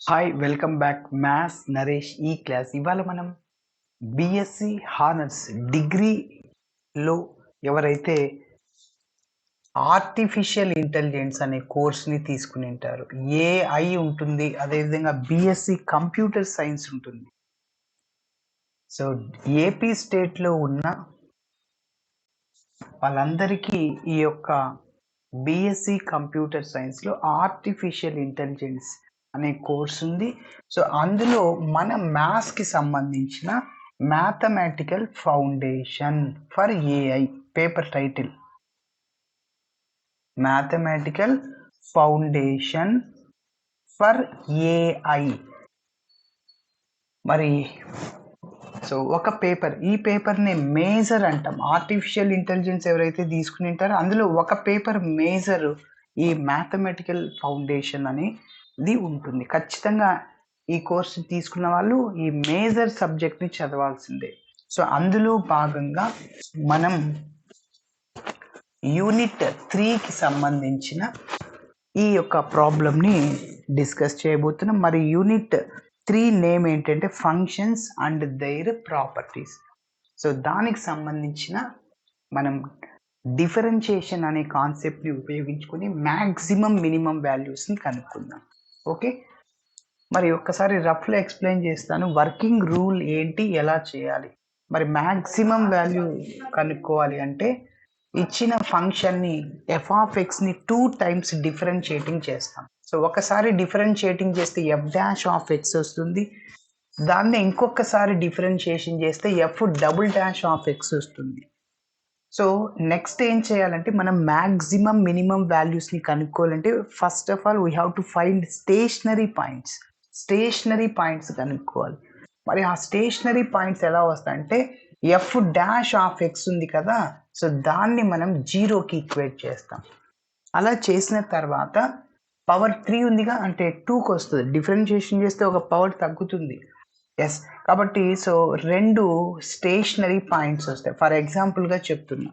Hi welcome back maths Naresh ఈ class. ఇవాళ మనం బిఎస్సి హానర్స్ డిగ్రీలో ఎవరైతే ఆర్టిఫిషియల్ ఇంటెలిజెన్స్ అనే కోర్స్ని తీసుకుని ఉంటారు, ఏఐ ఉంటుంది, అదేవిధంగా బిఎస్సి కంప్యూటర్ సైన్స్ ఉంటుంది. సో ఏపీ స్టేట్లో ఉన్న వాళ్ళందరికీ ఈ యొక్క బిఎస్సి కంప్యూటర్ సైన్స్లో ఆర్టిఫిషియల్ ఇంటెలిజెన్స్ అనే కోర్స్ ఉంది. సో అందులో మన మ్యాథ్స్కి సంబంధించిన mathematical foundation for AI paper title mathematical foundation for AI. మరి సో ఒక పేపర్, ఈ పేపర్ని మేజర్ అంటాం. ఆర్టిఫిషియల్ ఇంటెలిజెన్స్ ఎవరైతే తీసుకుని ఉంటారో అందులో ఒక పేపర్ మేజర్ ఈ మ్యాథమెటికల్ ఫౌండేషన్ అనేది ఉంటుంది. ఖచ్చితంగా ఈ కోర్సు తీసుకున్న వాళ్ళు ఈ మేజర్ సబ్జెక్ట్ని చదవాల్సిందే. సో అందులో భాగంగా మనం యూనిట్ 3కి సంబంధించిన ఈ యొక్క ప్రాబ్లమ్ని డిస్కస్ చేయబోతున్నాం. మరి యూనిట్ 3 నేమ్ ఏంటంటే functions and their properties. So దానికి సంబంధించిన మనం డిఫరెన్షియేషన్ అనే కాన్సెప్ట్ని ఉపయోగించుకొని మ్యాక్సిమం మినిమం వాల్యూస్ని కనుక్కుందాం. ఓకే, మరి ఒక్కసారి రఫ్లో ఎక్స్ప్లెయిన్ చేస్తాను. వర్కింగ్ రూల్ ఏంటి, ఎలా చేయాలి. మరి మ్యాక్సిమం వాల్యూ కనుక్కోవాలి అంటే ఇచ్చిన ఫంక్షన్ని ఎఫ్ ఆఫ్ ఎక్స్ని 2 టైమ్స్ డిఫరెన్షియేటింగ్ చేస్తాం. సో ఒకసారి డిఫరెన్షియేటింగ్ చేస్తే ఎఫ్ డాష్ ఆఫ్ ఎక్స్ వస్తుంది, దాన్ని ఇంకొకసారి డిఫరెన్షియేషన్ చేస్తే f double dash of x వస్తుంది. సో నెక్స్ట్ ఏం చేయాలంటే మనం మ్యాక్సిమం మినిమం వాల్యూస్ని కనుక్కోవాలంటే first of all we have to find stationary points కనుక్కోవాలి. మరి ఆ స్టేషనరీ పాయింట్స్ ఎలా వస్తాయంటే ఎఫ్ డాష్ ఆఫ్ ఎక్స్ ఉంది కదా, సో దాన్ని మనం 0కి ఈక్వేట్ చేస్తాం. అలా చేసిన తర్వాత పవర్ 3 ఉందిగా, అంటే 2కి వస్తుంది. డిఫరెన్షియేషన్ చేస్తే ఒక పవర్ తగ్గుతుంది. ఎస్, కాబట్టి సో 2 స్టేషనరీ పాయింట్స్ వస్తాయి. ఫర్ ఎగ్జాంపుల్గా చెప్తున్నా,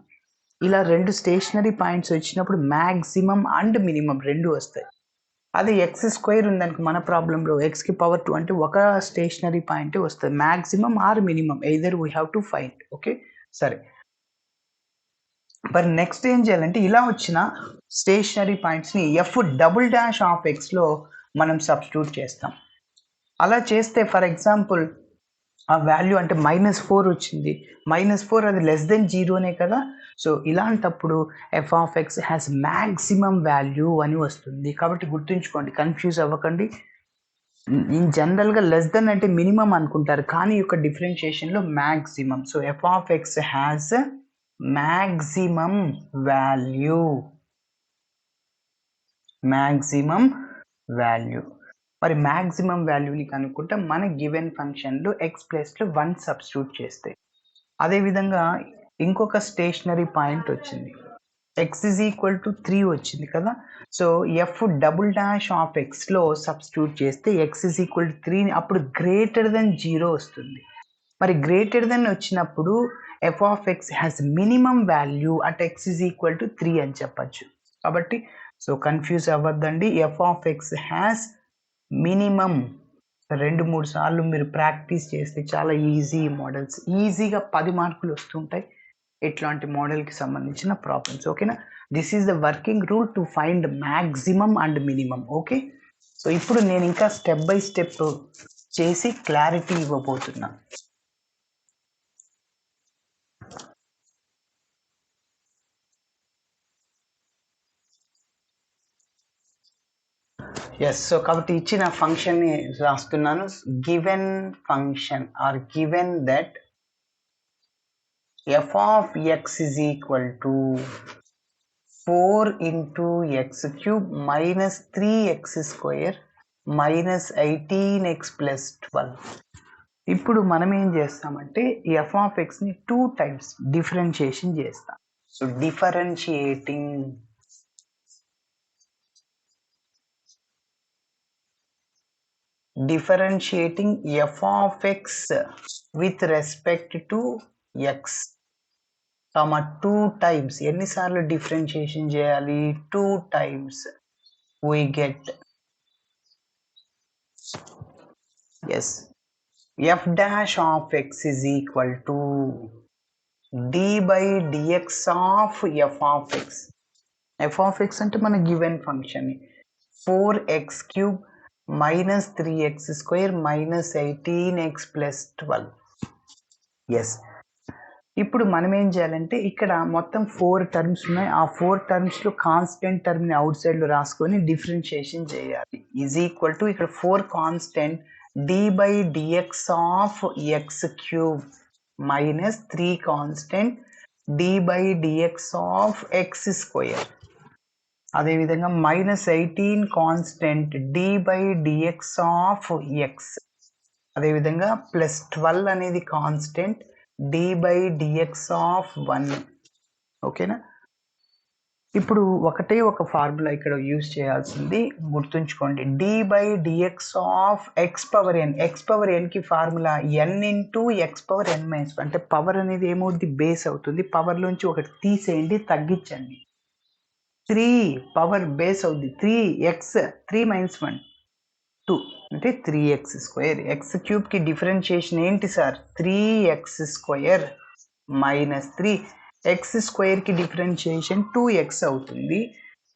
ఇలా 2 స్టేషనరీ పాయింట్స్ వచ్చినప్పుడు మ్యాక్సిమం అండ్ మినిమం 2 వస్తాయి. అదే ఎక్స్ స్క్వేర్ ఉందనుకో మన ప్రాబ్లంలో ఎక్స్కి పవర్ 2 అంటే ఒక స్టేషనరీ పాయింట్ వస్తుంది, maximum or minimum either we have to find. Okay, సరే. మరి నెక్స్ట్ ఏం చేయాలంటే ఇలా వచ్చిన స్టేషనరీ పాయింట్స్ని ఎఫ్ డబుల్ డాష్ ఆఫ్ ఎక్స్లో మనం సబ్స్టిట్యూట్ చేస్తాం. అలా చేస్తే ఫర్ ఎగ్జాంపుల్ ఆ వాల్యూ అంటే -4 వచ్చింది. -4 అది లెస్ దెన్ 0నే కదా. సో ఇలాంటప్పుడు F of x has maximum value అని వస్తుంది. కాబట్టి గుర్తుంచుకోండి, కన్ఫ్యూజ్ అవ్వకండి. ఇన్ జనరల్గా లెస్ దెన్ అంటే మినిమం అనుకుంటారు, కానీ యొక్క డిఫరెన్షియేషన్లో maximum. So f of x has maximum value. మరి మ్యాక్సిమం వాల్యూని కనుక్కుంటే మన గివెన్ ఫంక్షన్లో ఎక్స్ ప్లేస్లో 1 సబ్స్టిట్యూట్ చేస్తే, అదేవిధంగా ఇంకొక స్టేషనరీ పాయింట్ వచ్చింది, ఎక్స్ ఈజ్ ఈక్వల్ టు 3 వచ్చింది కదా. So f double dash of ఎక్స్లో సబ్స్టిట్యూట్ చేస్తే ఎక్స్ ఈజ్ ఈక్వల్ టు 3, అప్పుడు గ్రేటర్ దెన్ 0 వస్తుంది. మరి గ్రేటర్ దెన్ వచ్చినప్పుడు f of x has minimum value at x is equal to 3 అని చెప్పచ్చు. కాబట్టి సో కన్ఫ్యూజ్ అవ్వద్దండి, f of x has minimum. 2-3 సార్లు మీరు ప్రాక్టీస్ చేస్తే చాలా ఈజీ మోడల్స్, ఈజీగా 10 మార్కులు వస్తుంటాయి ఇట్లాంటి మోడల్కి సంబంధించిన ప్రాబ్లమ్స్. ఓకేనా, this is the working rule to find maximum and minimum. Okay, so ఇప్పుడు నేను ఇంకా స్టెప్ బై స్టెప్ చేసి క్లారిటీ ఇవ్వబోతున్నా. ఎస్, సో కాబట్టి ఇచ్చిన ఫంక్షన్ని రాస్తున్నాను. Given function are given that F of X is equal to 4 into x cube minus 3x square minus 18x plus 12. ఇప్పుడు మనం ఏం చేస్తామంటే ఎఫ్ ఆఫ్ ఎక్స్ని 2 టైమ్స్ డిఫరెన్షియేషన్ చేస్తాం. So differentiating F of X with respect to X 2 times. ఎన్నిసార్లు differentiation చేయాలి? 2 times. we get yes, f dash of x is equal to d by dx of f of x. f of x అంటే మన given function 4x cube minus 3x square minus 18x plus 12. Yes, ఇప్పుడు మనం ఏం చేయాలంటే ఇక్కడ మొత్తం 4 terms ఉన్నాయి. ఆ 4 టర్మ్స్లో కాన్స్టెంట్ టర్మ్ని అవుట్ సైడ్లో రాసుకొని డిఫరెన్షియేషన్ చేయాలి. ఈజ్ ఈక్వల్ టు ఇక్కడ 4 constant d by dx of x cube minus 3 constant d by dx of x square. అదేవిధంగా -18 constant d by dx of x. అదేవిధంగా +12 అనేది constant d by dx of 1. ఓకేనా? ఇప్పుడు ఒకటే ఒక ఫార్ములా ఇక్కడ యూజ్ చేయాల్సింది గుర్తుంచుకోండి. d by dx of x power n. x power n కి formula n into x power n minus 1. అంటే పవర్ అనేది ఏమవుద్ది? బేస్ అవుతుంది. పవర్లోంచి ఒకటి తీసేయండి, తగ్గించండి. 3 పవర్ బేస్ అవుద్ది. 3x 3 మైనస్ 1 2 అంటే 3x స్క్వేర్. ఎక్స్ క్యూబ్కి డిఫరెన్షియేషన్ ఏంటి sir? 3x square minus 3. X స్క్వేర్కి డిఫరెన్షియేషన్ 2x అవుతుంది.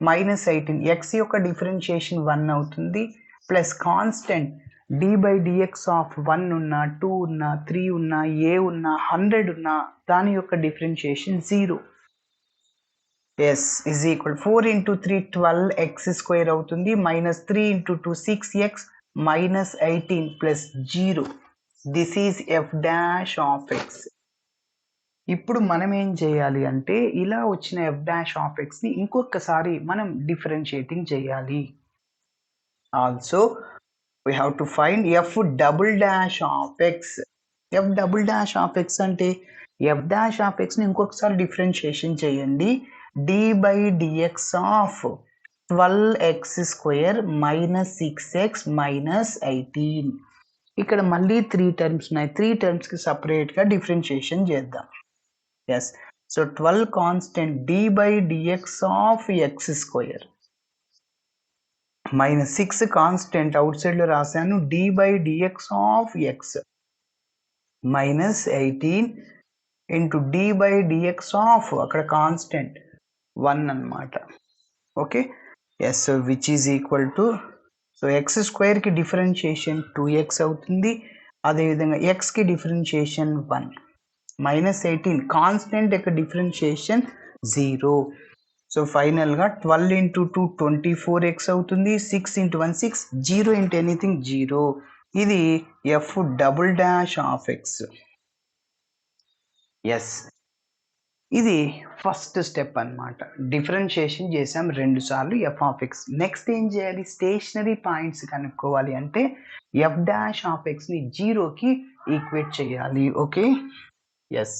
-18 ఎక్స్ యొక్క డిఫరెన్షియేషన్ 1 అవుతుంది. Plus constant d by dx of 1 ఉన్నా 2 ఉన్నా 3 ఉన్నా ఏ ఉన్నా 100 ఉన్నా దాని యొక్క differentiation 0. Yes is equal 4 into 3 12x square అవుతుంది. -3 into 2 6x -18 plus 0. This is f dash of x. ఇప్పుడు మనం ఏం చేయాలి అంటే ఇలా వచ్చిన f డాష్ ఆఫ్ xని ఇంకొకసారి మనం డిఫరెన్షియేటింగ్ చేయాలి. Also we have to find f double dash of x. f double dash of x అంటే f డాష్ ఆఫ్ xని ఇంకొకసారి డిఫరెన్షియేషన్ చేయండి. d by dx of 12x square minus 6x minus 18. ఇక్కడ మళ్ళీ 3 టర్మ్స్ ఉన్నాయి. 3 టర్మ్స్కి సపరేట్గా డిఫరెన్షియేషన్ చేద్దాం. Yes, so 12 constant d by dx of x square minus 6 constant అవుట్ సైడ్లో రాశాను d by dx of x minus 18 into d by dx of అక్కడ constant 1 అన్నమాట. Okay, yes, so which is equal to, so x స్క్వేర్కి differentiation 2x అవుతుంది. అదేవిధంగా ఎక్స్కి differentiation 1. -18 constant యొక్క డిఫరెన్షియేషన్ 0. సో ఫైనల్గా 12 into 2 24x అవుతుంది. 6 into 1 6, 0 into ఎనీథింగ్ 0. ఇది f double dash of x. Yes, ఇది ఫస్ట్ స్టెప్ అన్నమాట. డిఫరెన్షియేషన్ చేసాం 2 సార్లు f ఆఫ్ x. నెక్స్ట్ ఏం చేయాలి? స్టేషనరీ పాయింట్స్ కనుక్కోవాలి అంటే f డాష్ ఆఫ్ xని 0కి ఈక్వేట్ చేయాలి. ఓకే, ఎస్,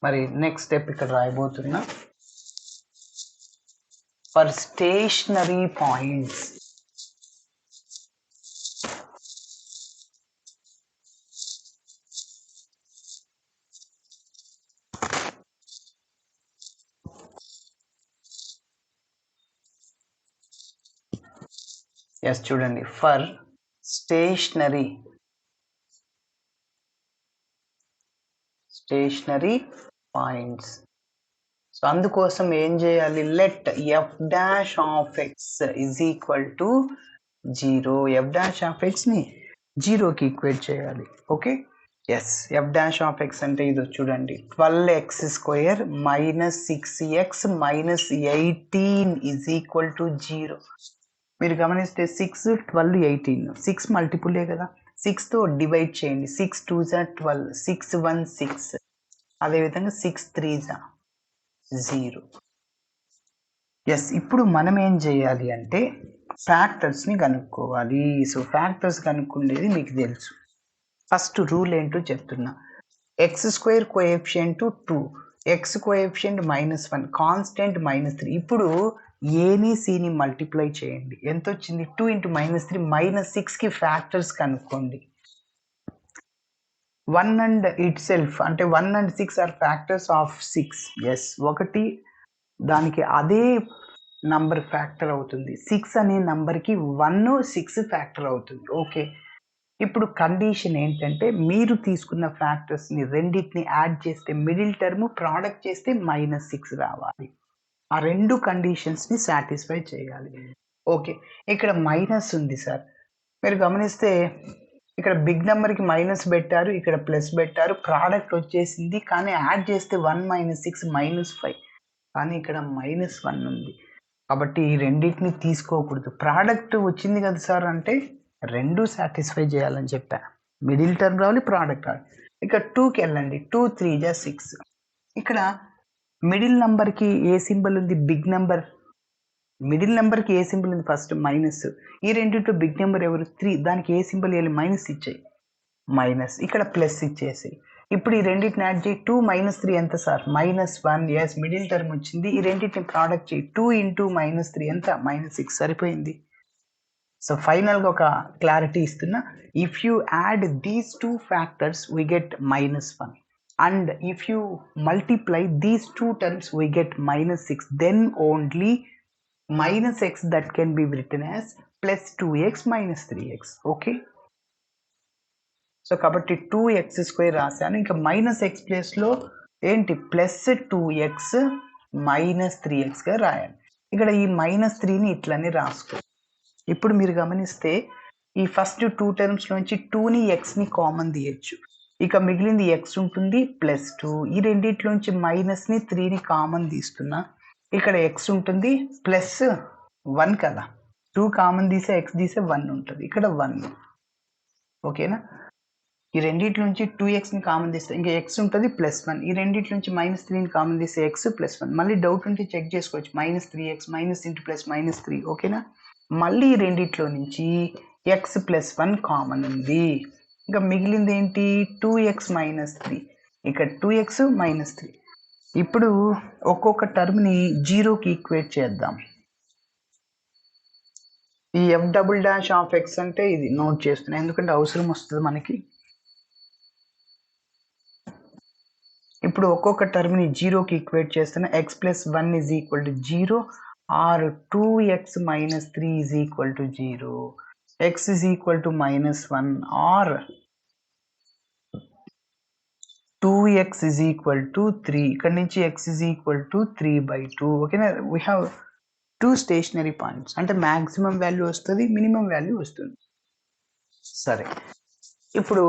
మరి నెక్స్ట్ స్టెప్ ఇక్కడ రాయబోతున్నా. ఫర్ స్టేషనరీ పాయింట్స్ ఎస్ చూడండి, ఫర్ స్టేషనరీ పాయింట్స్. సో అందుకోసం ఏం చేయాలి? Let f dash of x is equal to 0. f dash of xని 0కి ఈక్వేట్ చేయాలి. Okay, yes, f dash of x అంటే ఇది చూడండి 12x square minus 6x minus 18 is equal to 0. మీరు గమనిస్తే 6 12 18 6 మల్టిపులే కదా. 6తో డివైడ్ చేయండి. 6 2 12, 6 1 6, అదేవిధంగా 6 3 0. ఎస్, ఇప్పుడు మనం ఏం చేయాలి అంటే ఫ్యాక్టర్స్ని కనుక్కోవాలి. సో ఫ్యాక్టర్స్ కనుక్కునేది మీకు తెలుసు. ఫస్ట్ రూల్ ఏంటో చెప్తున్నా. X square coefficient 2, X coefficient -1, constant -3. ఇప్పుడు ఏని సిని మల్టిప్లై చేయండి. ఎంత వచ్చింది? 2 into -3 -6కి ఫ్యాక్టర్స్ కనుక్కోండి. 1 and itself అంటే 1 and 6 or factors of 6. Yes, ఒకటి దానికి అదే నంబర్ ఫ్యాక్టర్ అవుతుంది. 6 అనే నంబర్‌కి 1, 6 ఫ్యాక్టర్ అవుతుంది. ఓకే. ఇప్పుడు కండిషన్ ఏంటంటే మీరు తీసుకున్న ఫ్యాక్టర్స్‌ని రెండిటిని యాడ్ చేస్తే మిడిల్ టర్మ్, ప్రొడక్ట్ చేస్తే -6 రావాలి. ఆ 2 కండిషన్స్‌ని సాటిస్ఫై చేయాలి. ఓకే. ఇక్కడ మైనస్ ఉంది సార్. మీరు గమనిస్తే ఇక్కడ బిగ్ నంబర్‌కి మైనస్ బెట్టారు. ఇక్కడ ప్లస్ బెట్టారు. ప్రొడక్ట్ వచ్చేసింది. కానీ యాడ్ చేస్తే 1 - 6 -5. కానీ ఇక్కడ -1 ఉంది. కాబట్టి ఈ రెండిటిని తీసుకోకూడదు. ప్రొడక్ట్ వచ్చింది కదా సార్ అంటే 2 సాటిస్ఫై చేయాలని చెప్పా. మిడిల్ టర్మ్ రావాలి, ప్రొడక్ట్ రావాలి. ఇక 2కి వెళ్ళండి. 2 3 జా 6. ఇక్కడ మిడిల్ నంబర్‌కి ఏ సింబల్ ఉంది? Big number. మిడిల్ నెంబర్‌కి ఏ సింబల్ ఉంది ఫస్ట్? మైనస్. ఈ రెండిట్లో బిగ్ నెంబర్ ఎవరు? 3. దానికి ఏ సింబల్ ఇయ్యాలి? మైనస్ ఇచ్చేయి. మైనస్. ఇక్కడ ప్లస్ ఇచ్చేసేయి. ఇప్పుడు ఈ రెండిటిని యాడ్ చేయి. 2 - 3 ఎంత సార్? -1. యెస్, మిడిల్ టర్మ్ వచ్చింది. ఈ రెండిటిని ప్రొడక్ట్ చేయి. 2 × -3 ఎంత? -6. సరిపోయింది. సో ఫైనల్‌గా ఒక క్లారిటీ ఇస్తున్నా. If you add these 2 factors we get -1. And if you multiply these 2 terms we get -6. Then only -x that can be written as +2x - 3x. Okay. So కాబట్టి 2x² రాశాను. ఇంకా -x ప్లేస్లో ఏంటి? +2x - 3xగా రాయాలి. ఇక్కడ ఈ -3ని ఇట్లనే రాసుకో. ఇప్పుడు మీరు గమనిస్తే ఈ ఫస్ట్ 2 టర్మ్స్ నుంచి 2ని xని కామన్ తీయచ్చు. ఇక మిగిలింది x ఉంటుంది +2. ఈ రెండిట్లోంచి మైనస్ని 3ని కామన్ తీస్తున్నా. ఇక్కడ x ఉంటుంది +1 కదా. 2 కామన్ తీసే x తీసే 1 ఉంటుంది. ఇక్కడ 1. ఓకేనా. ఈ రెండిటి నుంచి 2xని కామన్ తీస్తే ఇంకా x ఉంటుంది +1. ఈ రెండిటి నుంచి -3ని కామన్ తీస్తే x +1. మళ్ళీ డౌట్ ఉంటే చెక్ చేసుకోవచ్చు. -3x -+-3. ఓకేనా. మళ్ళీ ఈ రెండిట్లో నుంచి x +1 కామన్ ఉంది. ఇంకా మిగిలింది ఏంటి? 2x - 3. ఇక్కడ 2x -3. ఇప్పుడు ఒక్కొక్క టర్మ్‌ని 0కి ఈక్వేట్ చేద్దాం. ఈ f" అంటే ఇది నోట్ చేస్తున్నా. ఎందుకంటే అవసరం వస్తుంది మనకి. ఇప్పుడు ఒక్కొక్క టర్మ్‌ని 0కి ఈక్వేట్ చేస్తున్నా. x + 1 = 0 or 2x - 3 = 0. x -1 or 2x = 3. ఇక్కడ నుంచి x = 3/2. ఓకేనా. We have 2 stationary points. అంటే మ్యాక్సిమం వాల్యూ వస్తుంది, మినిమం వాల్యూ వస్తుంది. సరే, ఇప్పుడు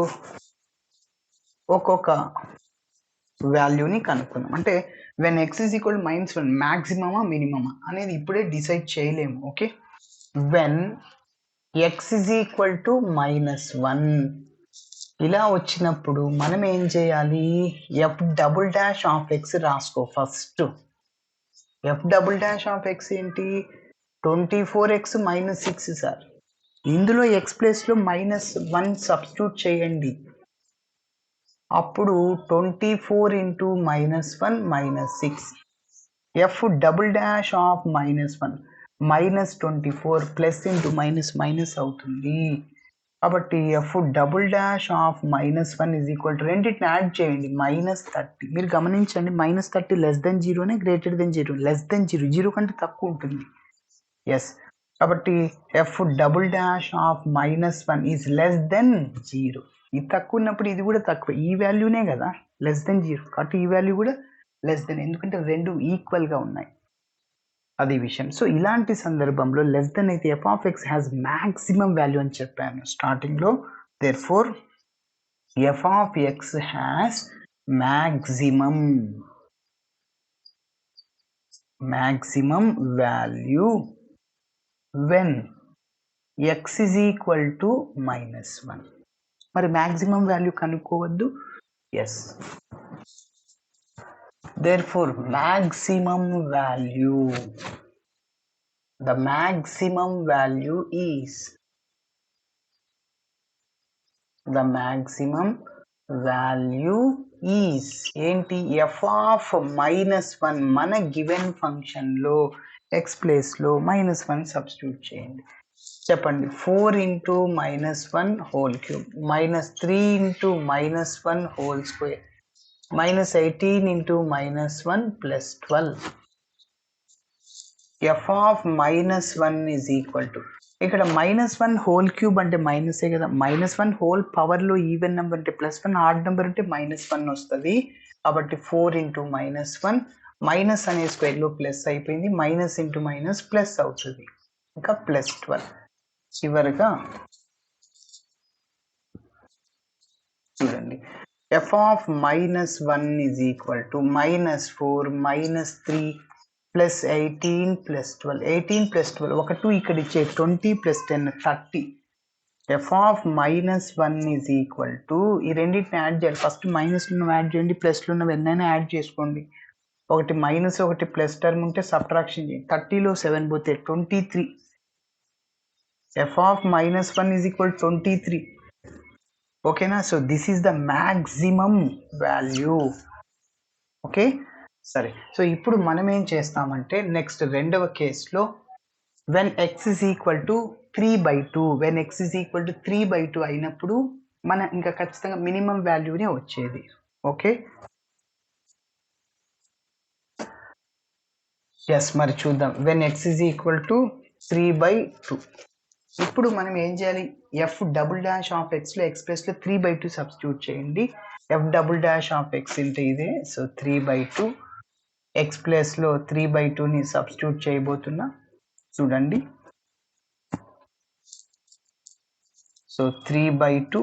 ఒక్కొక్క వాల్యూని కనుక్కుందాం. అంటే వెన్ x = -1 మ్యాక్సిమమా మినిమమా అనేది ఇప్పుడే డిసైడ్ చేయలేము. ఓకే. వెన్ x -1 ఇలా వచ్చినప్పుడు మనం ఏం చేయాలి? f" రాసుకో ఫస్ట్. f" ఏంటి? 24x - 6 sir. ఇందులో x ప్లేస్లో -1 సబ్స్టిట్యూట్ చేయండి. అప్పుడు 24 × -1 - 6. f" -1 -24 ప్లస్ ఇంటూ మైనస్ అవుతుంది. కాబట్టి f" -1 రెండింటిని యాడ్ చేయండి. -30. మీరు గమనించండి, -30 <0 0? <0. 0 కంటే తక్కువ ఉంటుంది. ఎస్. కాబట్టి f" -1 ఈజ్ <0. ఇది తక్కువ ఉన్నప్పుడు ఇది కూడా తక్కువ. ఈ వాల్యూనే కదా <0. కాబట్టి ఈ వాల్యూ కూడా <, ఎందుకంటే రెండు ఈక్వల్గా ఉన్నాయి. అది విషయం. సో ఇలాంటి సందర్భంలో అయితే f హ్యాస్ మ్యాక్సిమం వాల్యూ అని చెప్పాను స్టార్టింగ్లో. Therefore f has maximum value when x -1. మరి మ్యాక్సిమం వాల్యూ కనుక్కోవద్దు. Yes. Therefore, the maximum value is ఏంటి? f -1. మన గివెన్ ఫంక్షన్ లో x ప్లేస్ లో -1 సబ్స్టిట్యూట్ చేయండి. చెప్పండి. 4 × -1 whole cube -3 × -1 whole square -18 × -1 + 12. F of -1 is equal to, ఇక్కడ -1 హోల్ క్యూబ్ అంటే మైనసే కదా, -1 హోల్ పవర్లో ఈవెన్ నెంబర్ అంటే +1, ఆడ్ నెంబర్ అంటే -1 వస్తుంది. కాబట్టి 4 ఇంటూ -1, మైనస్ అనే స్క్వేర్లో ప్లస్ అయిపోయింది, మైనస్ ఇంటూ మైనస్ ప్లస్ అవుతుంది, ఇంకా +12. చివరిగా చూడండి, F of -1 is equal to -4 -3 +18 +12, 18 +12 ఒక 2 ఇక్కడ ఇచ్చే 20 + 10 30. F of -1 is equal to, ఈ రెండింటిని యాడ్ చేయాలి. ఫస్ట్ మైనస్లో యాడ్ చేయండి, ప్లస్లో ఉన్నవి ఎన్నైనా యాడ్ చేసుకోండి. ఒకటి మైనస్ ఒకటి ప్లస్ టర్మ్ ఉంటే సబ్ట్రాక్షన్ చేయండి. 30లో 7 పోతే 23. F of -1 is equal 23. ఓకేనా? So this is the maximum value. Okay, సరే. సో ఇప్పుడు మనం ఏం చేస్తామంటే నెక్స్ట్ రెండవ కేసులో when x is equal to 3/2, when x is equal to 3/2 అయినప్పుడు మన ఇంకా ఖచ్చితంగా మినిమం వాల్యూనే వచ్చేది. ఓకే, ఎస్, మరి చూద్దాం. When x is equal to 3/2, ఇప్పుడు మనం ఏం చేయాలి? ఎఫ్ డబుల్ డాష్ ఆఫ్ ఎక్స్లో ఎక్స్ ప్లస్లో 3/2 సబ్స్టిట్యూట్ చేయండి. F double dash of x అంటే ఇదే. సో 3/2, ఎక్స్ ప్లస్లో 3/2ని సబ్స్టిట్యూట్ చేయబోతున్నా. చూడండి, సో 3/2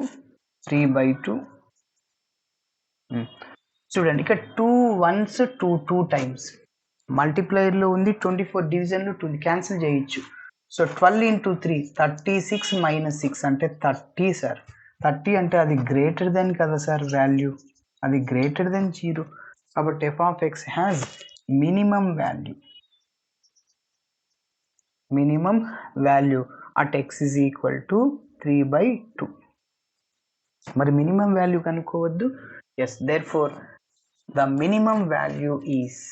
3/2. చూడండి, ఇక్కడ 2 వన్స్ 2 టైమ్స్, మల్టిప్లైర్లో ఉంది 24, డివిజన్లో 2 క్యాన్సిల్ చేయొచ్చు. సో 12 ఇంటూ 3 36 - 6 అంటే 30 సార్. 30 అంటే అది గ్రేటర్ దెన్ కదా సార్ వాల్యూ, అది గ్రేటర్ దెన్ 0. కాబట్టి f of x has minimum value at x is equal to 3/2. మరి మినిమం వాల్యూ కనుక్కోవద్దు. Yes, therefore the minimum value is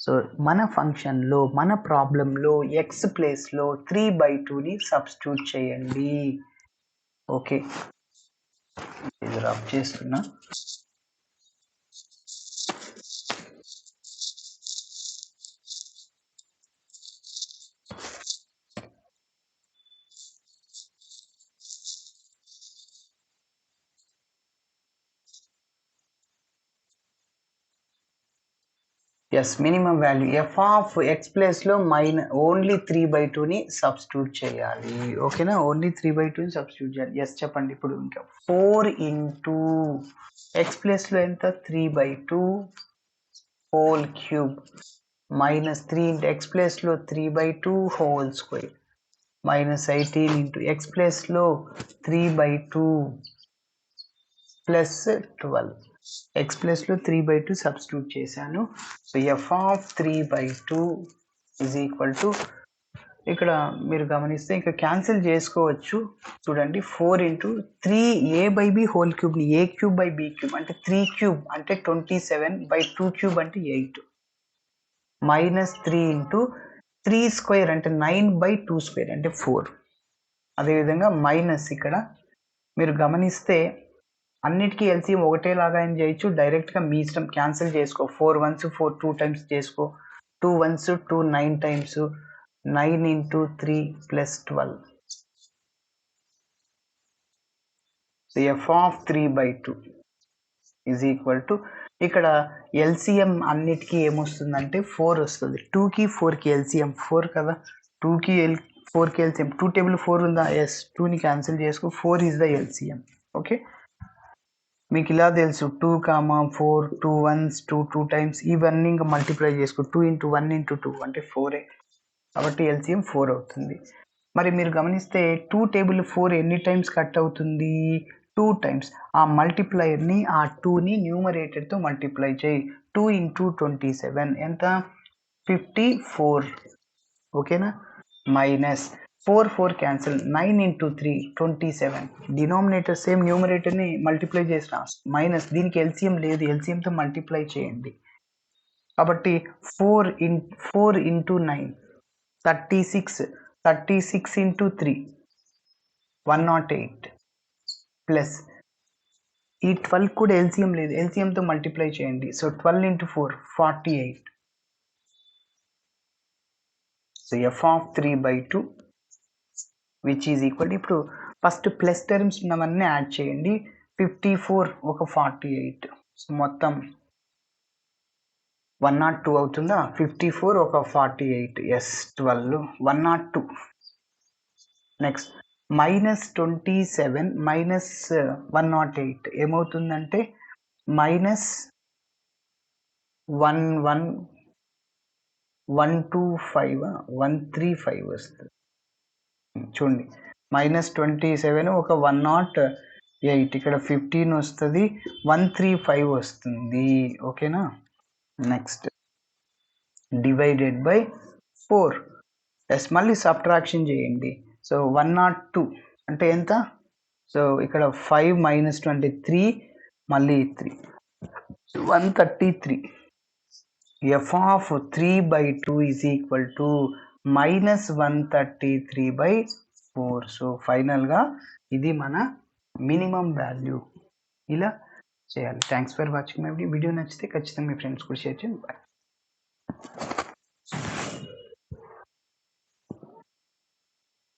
so మన ఫంక్షన్లో, మన ప్రాబ్లంలో ఎక్స్ ప్లేస్లో 3/2ని సబ్స్టిట్యూట్ చేయండి. ఓకే, ఇది రబ్ చేస్తున్నా. Yes, minimum value f of x ప్లేస్లో ఓన్లీ 3/2ని సబ్స్టిట్యూట్ చేయాలి. ఓకేనా? ఓన్లీ 3/2ని సబ్స్టిట్యూట్ చేయాలి. ఎస్, చెప్పండి. ఇప్పుడు ఇంకా 4 ఇంటూ ఎక్స్ ప్లేస్లో ఎంత? 3/2 హోల్ క్యూబ్ -3 ఇంటూ ఎక్స్ ప్లేస్లో 3/2 హోల్ స్క్వేర్ -18 ఇంటూ ఎక్స్ ప్లేస్లో 3/2 +12, ఎక్స్ ప్లస్లో 3/2 సబ్స్టిట్యూట్ చేశాను. So f of 3/2 is equal to, ఇక్కడ మీరు గమనిస్తే ఇంకా క్యాన్సిల్ చేసుకోవచ్చు. చూడండి, 4 ఇంటూ 3a/b హోల్ క్యూబ్ని a³/b³ అంటే 3³ అంటే 27/2³ అంటే 8, -3 ఇంటూ 3² అంటే 9/2² అంటే 4. అదేవిధంగా మైనస్, ఇక్కడ మీరు గమనిస్తే అన్నిటికీ ఎల్సిఎం ఒకటేలాగా ఏం చేయొచ్చు, డైరెక్ట్గా మీ ఇష్టం, క్యాన్సిల్ చేసుకో. 4 వన్స్ 4 2 టైమ్స్ చేసుకో, 2 once 2 9 times, 9 into 3 +12. So f of 3/2 is equal to, ఇక్కడ ఎల్సిఎం అన్నిటికీ ఏమొస్తుందంటే 4 వస్తుంది. 2కి 4కి ఎల్సిఎం 4 కదా, 2కి 4కి ఎల్సిఎం 2 టేబుల్ 4 ఉందా? ఎస్, 2ని క్యాన్సిల్ చేసుకో, 4 ఈజ్ ద ఎల్సిఎం. ఓకే, మీకు ఇలా తెలుసు, 2, 4, 2 వన్స్ 2 టైమ్స్, ఇవన్నీ ఇంకా మల్టిప్లై చేసుకో. 2 ఇంటూ 1 ఇంటూ 2 అంటే 4, కాబట్టి ఎల్సిఎం 4 అవుతుంది. మరి మీరు గమనిస్తే 2 టేబుల్ 4 ఎన్ని టైమ్స్ కట్ అవుతుంది? 2 టైమ్స్. ఆ మల్టిప్లైర్ని, ఆ 2ని న్యూమరేటర్తో మల్టిప్లై చేయి. 2 ఇంటూ 27 ఎంత? 54. ఓకేనా? Minus 4 cancel, 9 into 3 27. Denominator same, న్యూమరేటర్ని మల్టిప్లై చేసిన, మైనస్, దీనికి ఎల్సిఎం లేదు, ఎల్సిఎంతో మల్టిప్లై చేయండి. కాబట్టి 4 ఇంటూ 9 36, 36 ఇంటూ 3 108 ప్లస్ ఈ 12 కూడా ఎల్సిఎం లేదు, ఎల్సిఎంతో మల్టిప్లై చేయండి. So 12 into 4 48. So f(3/2) which is equal, ఇప్పుడు ఫస్ట్ ప్లస్ టర్మ్స్ ఉన్నవన్నీ యాడ్ చేయండి. 54 ఒక 48, సో మొత్తం 102 అవుతుందా? 54 ఒక 48, ఎస్ 12 102. నెక్స్ట్ -27 మైనస్ 108 ఏమవుతుందంటే -135 వస్తుంది. చూడండి, -27 ఒక 108, ఇక్కడ 15 వస్తుంది, 135 వస్తుంది. ఓకేనా? Next divided by 4. ఎస్, మళ్ళీ సబ్ట్రాక్షన్ చేయండి. సో 102 అంటే ఎంత? సో ఇక్కడ 5 - 23 మళ్ళీ 3, so 133. f(3/2) is equal to -133/4. So ఫైనల్గా ఇది మన మినిమం వాల్యూ. ఇలా చేయాలి. Thanks for watching my video. నచ్చితే ఖచ్చితంగా మీ ఫ్రెండ్స్ కూడా షేర్ చేయండి. బాయ్.